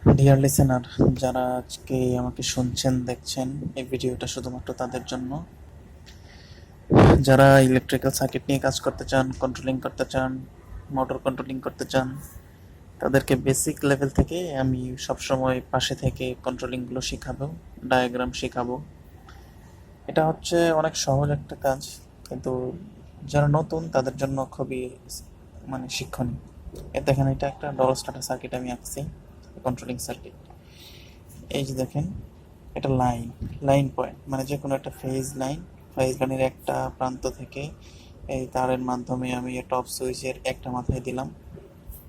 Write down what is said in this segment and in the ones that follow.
Deer listener, যারা আজকে আমাকে শুনছেন দেখছেন, এই ভিডিওটা শুধুমাত্র তাদের জন্য যারা ইলেকট্রিক্যাল সার্কিট নিয়ে কাজ করতে চান, কন্ট্রোলিং করতে চান, মোটর কন্ট্রোলিং করতে চান। তাদেরকে বেসিক লেভেল থেকে আমি সবসময় পাশে থেকে কন্ট্রোলিংগুলো শেখাবো, ডায়াগ্রাম শেখাবো। এটা হচ্ছে অনেক সহজ একটা কাজ, কিন্তু যারা নতুন তাদের জন্য খুবই শিক্ষণীয়। দেখেন, এটা একটা ডবল স্টার্টার সার্কিট আমি আঁকছি, কন্ট্রোলিং সার্কিট। এই যে দেখেন, এটা লাইন, লাইন পয়েন্ট মানে যে কোনো একটা ফেজ লাইনের একটা প্রান্ত থেকে এই তারের মাধ্যমে আমি টপ সুইচের একটা মাথায় দিলাম,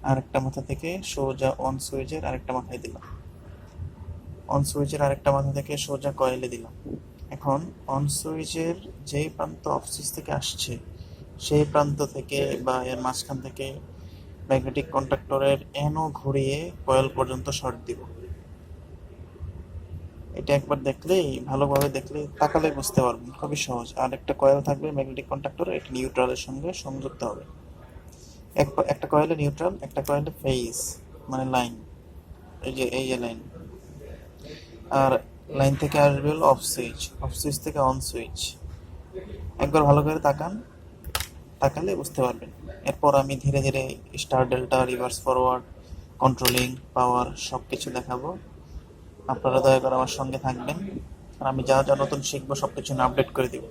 আর একটা মাথা থেকে সোজা অন সুইচের আরেকটা মাথায় দিলাম, অন সুইচের আরেকটা মাথা থেকে সোজা কয়েলে দিলাম। এখন অন সুইচের যেই প্রান্ত অফ সুইচ থেকে আসছে সেই প্রান্ত থেকে বা এর মাঝখান থেকে ম্যাগনেটিক কন্ডাক্টরের এনও ঘুরিয়ে কয়েল পর্যন্ত শর্ট দিব। এটা একবার দেখলেই, ভালোভাবে দেখলে, তাকালে বুঝতে পারবেন, খুবই সহজ। আর একটা কয়েল থাকবে ম্যাগনেটিক কন্ডাক্টরে, এটা নিউট্রালের সঙ্গে সংযুক্ত হবে। একটা কয়েলে নিউট্রাল, একটা কয়েলে ফেজ মানে লাইন, এই যে লাইন। আর লাইন থেকে আসবে হলো অফ সুইচ, অফ সুইচ থেকে অন সুইচ। একবার ভালো করে তাকান, তাকালে বুঝতে পারবেন। এরপর আমি ধীরে ধীরে star, delta, reverse, forward, controlling, power সব কিছু দেখাবো। আপনারা দয়া করে আমার সঙ্গে থাকবেন, আর আমি যা যা নতুন শিখবো সব কিছু আপডেট করে দিব।